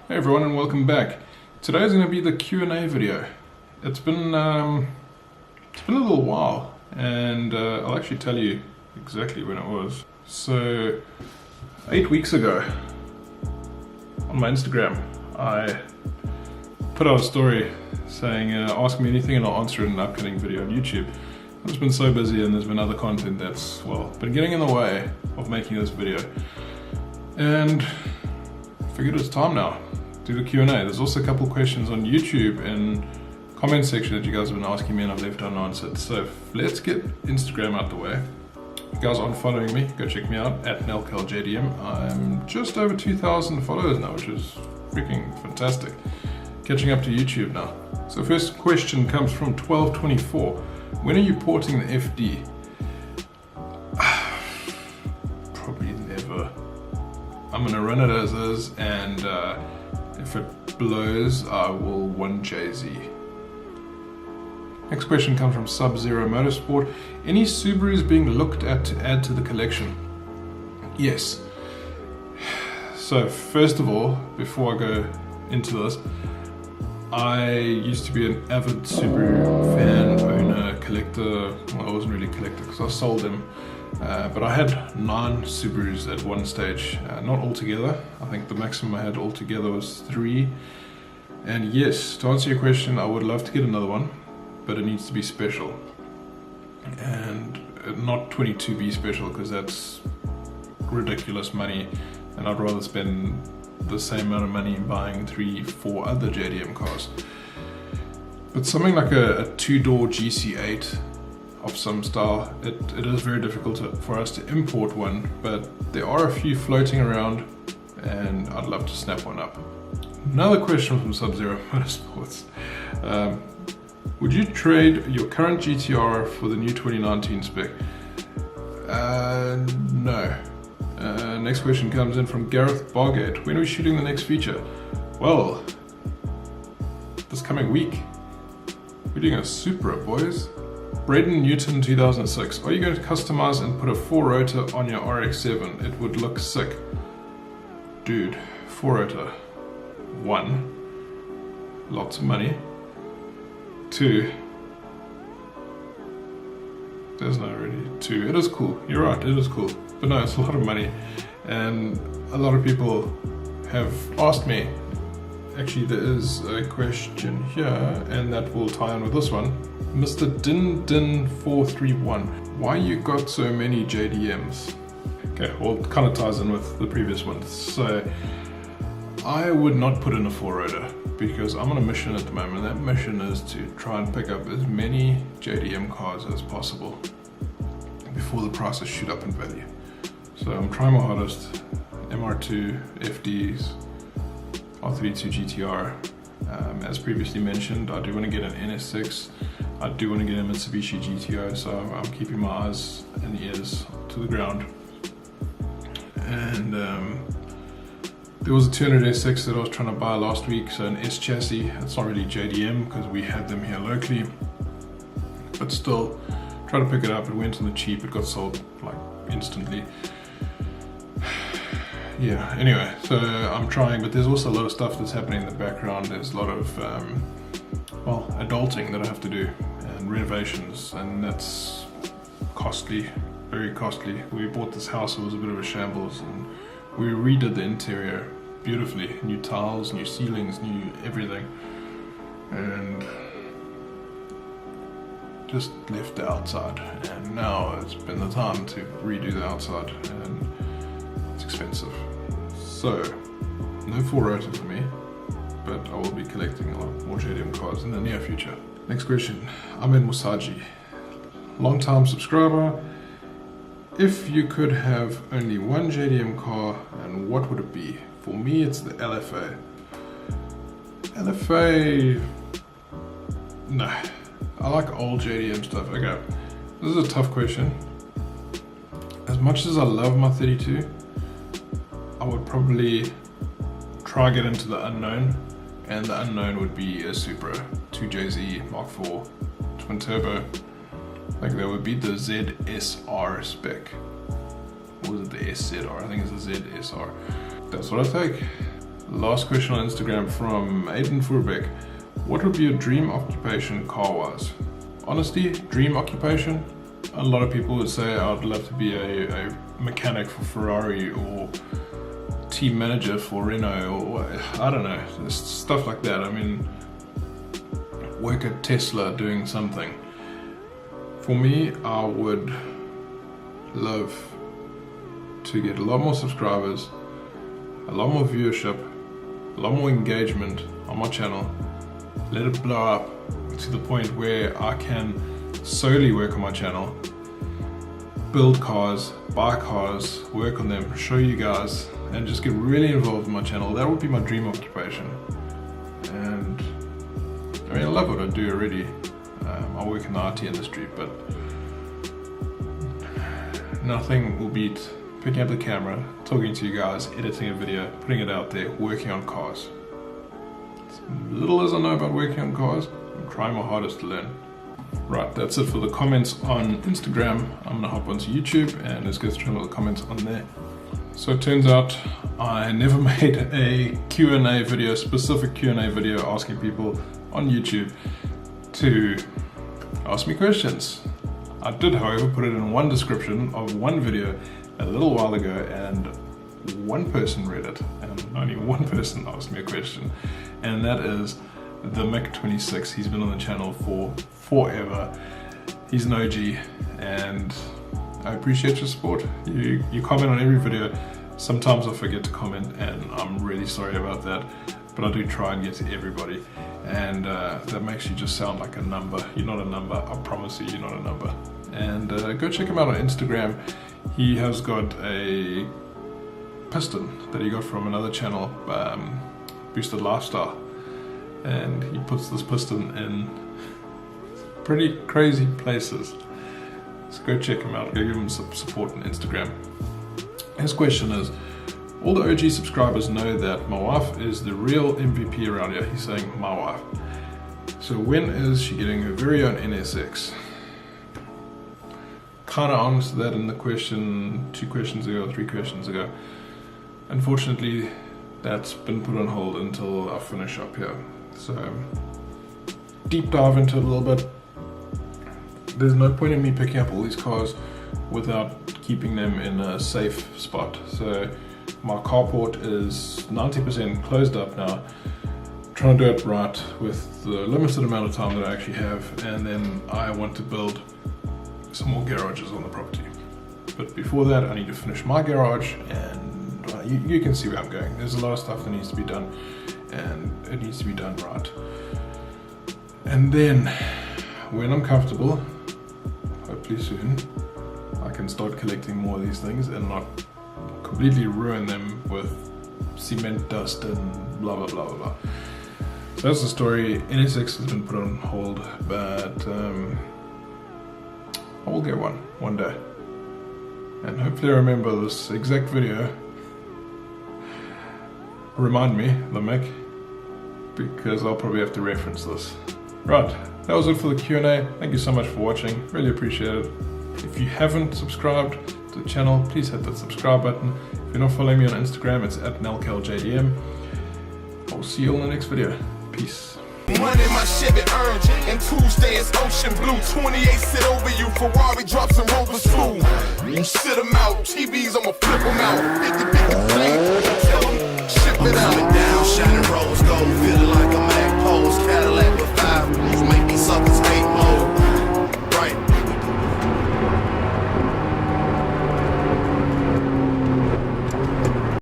Hey everyone and welcome back. Today is going to be the Q&A video. It's been a little while and I'll actually tell you exactly when it was. So 8 weeks ago on my Instagram I put out a story saying ask me anything and I'll answer it in an upcoming video on YouTube. I've just been so busy and there's been other content that's been getting in the way of making this video, and figured it's time now. Do the Q&A. There's also a couple questions on YouTube and comment section that you guys have been asking me and I've left unanswered. So let's get Instagram out the way. If you guys aren't following me, go check me out at NelKelJDM. I'm just over 2,000 followers now, which is freaking fantastic. Catching up to YouTube now. So first question comes from 1224. When are you porting the FD? Probably never. I'm gonna run it as is, and if it blows, I will 1JZ. Next question comes from Sub-Zero Motorsport. Any Subarus being looked at to add to the collection? Yes. So first of all, before I go into this, I used to be an avid Subaru fan, owner, collector. Well, I wasn't really a collector because I sold them. But I had 9 Subarus at one stage, not all together. I think the maximum I had altogether was 3. And yes, to answer your question, I would love to get another one, but it needs to be special. And not 22B special, because that's ridiculous money, and I'd rather spend the same amount of money buying 3-4 other JDM cars. But something like a 2-door GC8 of some style, it is very difficult for us to import one, but there are a few floating around and I'd love to snap one up. Another question from Sub-Zero Motorsports. Would you trade your current GTR for the new 2019 spec? No. Next question comes in from Gareth Bargate. When are we shooting the next feature? Well, this coming week. We're doing a Supra, boys. Braden Newton 2006. Are you going to customize and put a 4-rotor on your RX-7? It would look sick. Dude, 4-rotor. 1. Lots of money. 2. There's no really 2. It is cool. You're right, it is cool. But no, it's a lot of money. And a lot of people have asked me. Actually, there is a question here, and that will tie in with this one. Mr. Din431, why you got so many JDMs? Okay, well, it kind of ties in with the previous ones. So, I would not put in a 4-rotor because I'm on a mission at the moment. That mission is to try and pick up as many JDM cars as possible before the prices shoot up in value. So I'm trying my hardest. MR2, FDs, R32 GTR. As previously mentioned, I do want to get an NS6. I do want to get a Mitsubishi GTO, so I'm keeping my eyes and ears to the ground. And there was a 200S6 that I was trying to buy last week, so an S chassis. It's not really JDM because we had them here locally, but still, try to pick it up. It went on the cheap. It got sold like instantly. Yeah, anyway, so I'm trying, but there's also a lot of stuff that's happening in the background. There's a lot of, adulting that I have to do, and renovations, and that's costly, very costly. We bought this house, it was a bit of a shambles, and we redid the interior beautifully. New tiles, new ceilings, new everything, and just left the outside, and now it's been the time to redo the outside, and it's expensive. So, no 4-rotor for me, but I will be collecting a lot more JDM cars in the near future. Next question, Ahmed Musaji, long-time subscriber. If you could have only one JDM car, and what would it be? For me, it's the LFA. LFA, no. I like old JDM stuff. Okay, this is a tough question. As much as I love my 32, I would probably try get into the unknown, and the unknown would be a Supra 2JZ Mark IV twin turbo. Like that would be the ZSR spec. Or was it the SZR? I think it's the ZSR. That's what I take. Last question on Instagram from Aiden Furbeck. What would be your dream occupation car-wise? Honestly, dream occupation? A lot of people would say I'd love to be a mechanic for Ferrari or team manager for Renault or I don't know, just stuff like that. I mean, work at Tesla doing something. For me, I would love to get a lot more subscribers, a lot more viewership, a lot more engagement on my channel, let it blow up to the point where I can solely work on my channel, build cars, buy cars, work on them, show you guys, and just get really involved in my channel. That would be my dream occupation. And I mean, I love what I do already. I work in the IT industry, but nothing will beat picking up the camera, talking to you guys, editing a video, putting it out there, working on cars. As little as I know about working on cars, I'm trying my hardest to learn. Right, that's it for the comments on Instagram. I'm gonna hop onto YouTube and let's go through some of the comments on there. So it turns out I never made a Q&A video, specific Q&A video asking people on YouTube to ask me questions. I did, however, put it in one description of one video a little while ago, and one person read it, and only one person asked me a question, and that is the Mick26. He's been on the channel for forever. He's an OG, and I appreciate your support. You comment on every video. Sometimes I forget to comment, and I'm really sorry about that, but I do try and get to everybody, and that makes you just sound like a number. You're not a number, I promise you, you're not a number. And go check him out on Instagram. He has got a piston that he got from another channel, Boosted Lifestyle, and he puts this piston in pretty crazy places. So go check him out, go give him some support on Instagram. His question is, all the OG subscribers know that my wife is the real MVP around here. He's saying my wife. So when is she getting her very own NSX? Kind of answered that in the question 2 questions ago, 3 questions ago. Unfortunately, that's been put on hold until I finish up here. So deep dive into it a little bit. There's no point in me picking up all these cars without keeping them in a safe spot. So my carport is 90% closed up now. Trying to do it right with the limited amount of time that I actually have, and then I want to build some more garages on the property. But before that, I need to finish my garage, and you can see where I'm going. There's a lot of stuff that needs to be done, and it needs to be done right. And then when I'm comfortable, hopefully soon, I can start collecting more of these things and not completely ruin them with cement dust and blah blah blah blah blah. So that's the story. NSX has been put on hold, but I will get one day, and hopefully I remember this exact video. Remind me, the Mick, because I'll probably have to reference this. Right, that was it for the Q&A. Thank you so much for watching, really appreciate it. If you haven't subscribed to the channel, please hit that subscribe button. If you're not following me on Instagram, it's at NelKelJDM. I'll see you all in the next video. Peace. Money my Chevy earned, and Tuesday is ocean blue. 28 sit over you, Ferrari drops and Rovers flew. You sit them out, TVs I'ma flip them out. 50-50 play, tell them, ship it out. Down, shatter